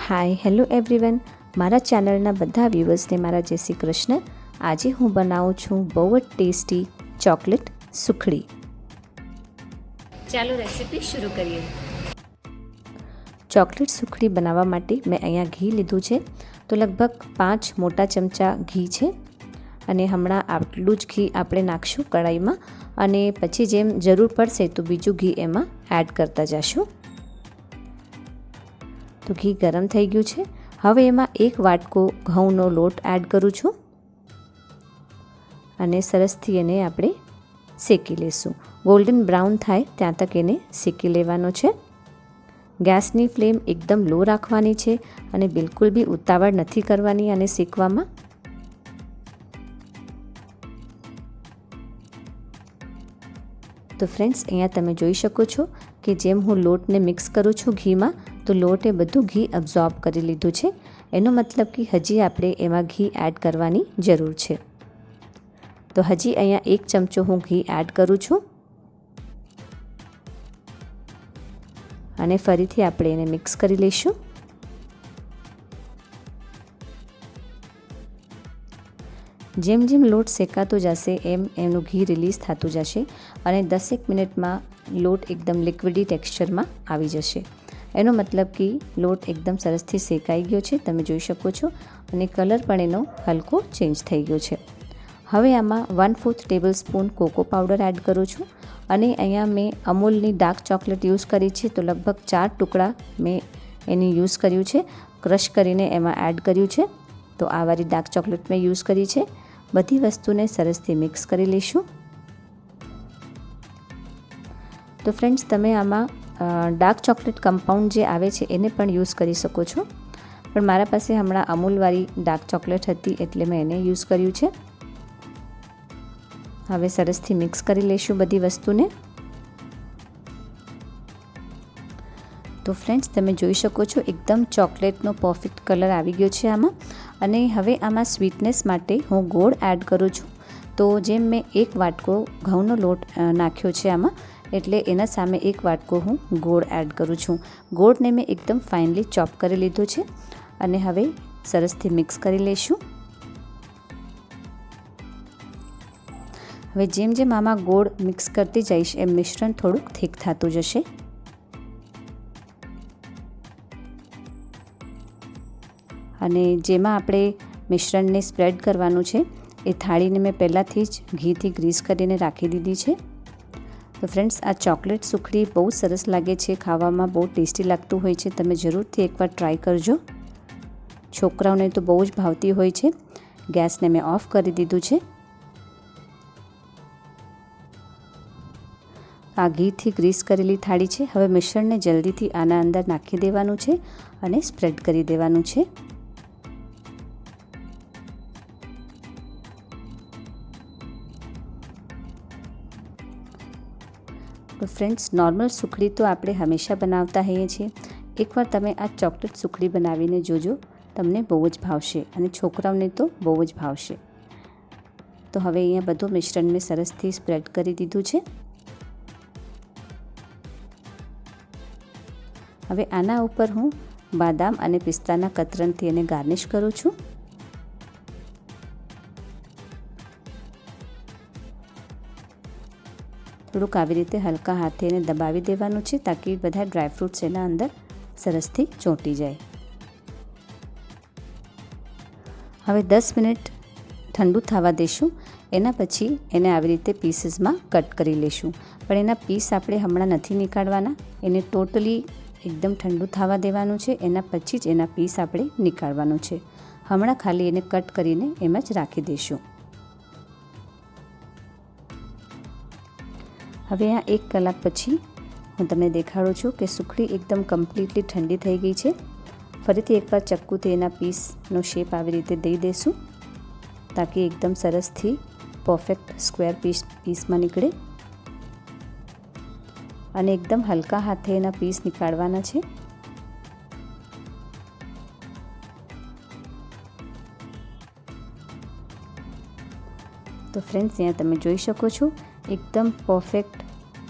Hi hello everyone, મારા ચેનલના બધા વ્યુઅર્સને મારા જય શ્રી કૃષ્ણ. આજે હું બનાવું છું બહુ જ ટેસ્ટી ચોકલેટ સુખડી. ચાલો રેસીપી શરૂ કરીએ. ચોકલેટ સુખડી બનાવવા માટે મેં અહીંયા ઘી લીધું છે. તો લગભગ 5 મોટા ચમચા ઘી છે અને હમણાં આટલું જ ઘી આપણે નાખશું કઢાઈમાં અને પછી જેમ જરૂર પડશે તો બીજું ઘી એમાં એડ કરતા જશું. તો ઘી ગરમ થઈ ગયું છે. હવે એમાં 1 વાટકો ઘઉંનો લોટ એડ કરું છું અને સરસથી એને આપણે શેકી લેશું. ગોલ્ડન બ્રાઉન થાય ત્યાં તક એને શેકી લેવાનો છે. ગેસની ફ્લેમ એકદમ લો રાખવાની છે અને બિલકુલ બી ઉતાવળ નથી કરવાની અને શેકવામાં. તો ફ્રેન્ડ્સ, અહીંયા તમે જોઈ શકો છો કે જેમ હું લોટને મિક્સ કરું છું ઘીમાં, તો લોટે બધું ઘી અબ્ઝોર્બ કરી લીધું છે. એનો મતલબ કે હજી આપણે એમાં ઘી એડ કરવાની જરૂર છે. તો હજી અહીંયા 1 ચમચો હું ઘી એડ કરું છું અને ફરીથી આપણે એને મિક્સ કરી લઈશું. જેમ જેમ લોટ શેકાતો જશે એમ એનું ઘી રિલીઝ થતું જશે અને 10 મિનિટમાં લોટ એકદમ લિક્વિડી ટેક્સચરમાં આવી જશે. એનો મતલબ કે લોટ એકદમ સરસથી શેકાઈ ગયો છે, તમે જોઈ શકો છો, અને કલર પણ એનો હલકો ચેન્જ થઈ ગયો છે. હવે આમાં 1/4 tablespoon cocoa powder add કરું છું અને અહીંયા મેં અમૂલની ડાર્ક ચોકલેટ યુઝ કરી છે. તો લગભગ 4 ટુકડા મેં એની યુઝ કર્યું છે, ક્રશ કરીને એમાં એડ કર્યું છે. તો આ વાળી ડાર્ક ચોકલેટ મેં યુઝ કરી છે. બધી વસ્તુને સરસથી મિક્સ કરી લઈશું. તો ફ્રેન્ડ્સ, તમે આમાં ડાર્ક ચોકલેટ કમ્પાઉન્ડ જે આવે છે એને પણ યુઝ કરી શકો છો, પણ મારા પાસે હમણાં અમૂલવાળી ડાર્ક ચોકલેટ હતી એટલે મેં એને યુઝ કર્યું છે. હવે સરસથી મિક્સ કરી લઈશું બધી વસ્તુને. તો ફ્રેન્ડ્સ, તમે જોઈ શકો છો એકદમ ચોકલેટનો પરફેક્ટ કલર આવી ગયો છે આમાં. અને હવે આમાં સ્વીટનેસ માટે હું ગોળ એડ કરું છું. તો જેમ મેં 1 વાટકો ઘઉંનો લોટ નાખ્યો છે આમાં, એટલે એના સામે 1 વાટકો હું ગોળ એડ કરું છું. ગોળને મેં એકદમ ફાઇનલી ચોપ કરી લીધો છે અને હવે સરસથી મિક્સ કરી લઈશું. હવે જેમ જેમ આમાં ગોળ મિક્સ કરતી જઈશ એમ મિશ્રણ થોડુંક થીક થતું જશે. અને જેમાં આપણે મિશ્રણને સ્પ્રેડ કરવાનું છે એ થાળીને મેં પહેલાંથી જ ઘીથી ગ્રીસ કરીને રાખી દીધી છે. તો ફ્રેન્ડ્સ, આ ચોકલેટ સુખડી બહુ સરસ લાગે છે, ખાવામાં બહુ ટેસ્ટી લાગતું હોય છે. તમે જરૂરથી એકવાર ટ્રાય કરજો. છોકરાઓને તો બહુ જ ભાવતી હોય છે. ગેસને મેં ઓફ કરી દીધું છે. આ ઘીથી ગ્રીસ કરેલી થાળી છે. હવે મિશ્રણને જલ્દીથી આના અંદર નાખી દેવાનું છે અને સ્પ્રેડ કરી દેવાનું છે. તો ફ્રેન્ડ્સ, નોર્મલ સુખડી તો આપણે હંમેશા બનાવતા હોઈએ છીએ. એકવાર તમે આ ચોકલેટ સુખડી બનાવીને જોજો, તમને બહુ જ ભાવશે અને છોકરાઓને તો બહુ જ ભાવશે. તો હવે અહીંયા બધું મિશ્રણ મેં સરસથી સ્પ્રેડ કરી દીધું છે. હવે આના ઉપર હું બાદામ અને પિસ્તાના કતરનથી એને ગાર્નિશ કરું છું. થોડુંક આવી રીતે હલકા હાથે એને દબાવી દેવાનું છે તાકી બધા ડ્રાયફ્રૂટ્સ એના અંદર સરસથી ચોંટી જાય. હવે 10 મિનિટ ઠંડુ થવા દઈશું. એના પછી એને આવી રીતે પીસીસમાં કટ કરી લઈશું. પણ એના પીસ આપણે હમણાં નથી નીકાળવાના, એને ટોટલી એકદમ ઠંડુ થવા દેવાનું છે. એના પછી જ એના પીસ આપણે નીકાળવાનું છે. હમણાં ખાલી એને કટ કરીને એમ જ રાખી દઈશું. હવે આ 1 કલાક પછી હું તમને દેખાડું છું કે સુખડી એકદમ કમ્પ્લીટલી ઠંડી થઈ ગઈ છે. ફરીથી એકવાર ચક્કુથી એના પીસનો શેપ આવી રીતે દઈ દઈશું તાકી એકદમ સરસથી પરફેક્ટ સ્ક્વેર પીસમાં નીકળે. અને એકદમ હલકા હાથે એના પીસ નીકાળવાના છે. તો ફ્રેન્ડ્સ, અહીંયા તમે જોઈ શકો છો એકદમ પરફેક્ટ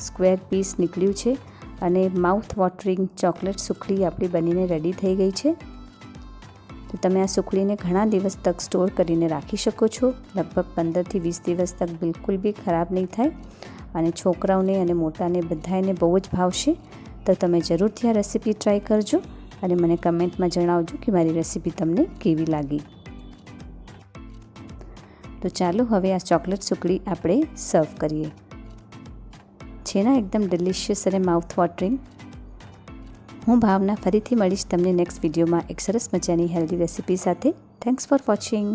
સ્ક્વેર પીસ નીકળ્યું છે અને માઉથ વોટરિંગ ચોકલેટ સુખડી આપણી બનીને રેડી થઈ ગઈ છે. તો તમે આ સુખડીને ઘણા દિવસ તક સ્ટોર કરીને રાખી શકો છો. લગભગ 15થી 20 દિવસ તક બિલકુલ બી ખરાબ નહીં થાય અને છોકરાઓને અને મોટાને બધાને બહુ જ ભાવશે. તો તમે જરૂરથી આ રેસીપી ટ્રાય કરજો અને મને કમેન્ટમાં જણાવજો કે મારી રેસીપી તમને કેવી લાગી. તો ચાલો હવે આ ચોકલેટ સુખડી આપણે સર્વ કરીએ. છે ને એકદમ ડિલિશિયસ અને માઉથ વોટરિંગ. હું ભાવના ફરીથી મળીશ તમને નેક્સ્ટ વિડીયોમાં એક સરસ મજાની હેલ્ધી રેસીપી સાથે. Thanks for watching.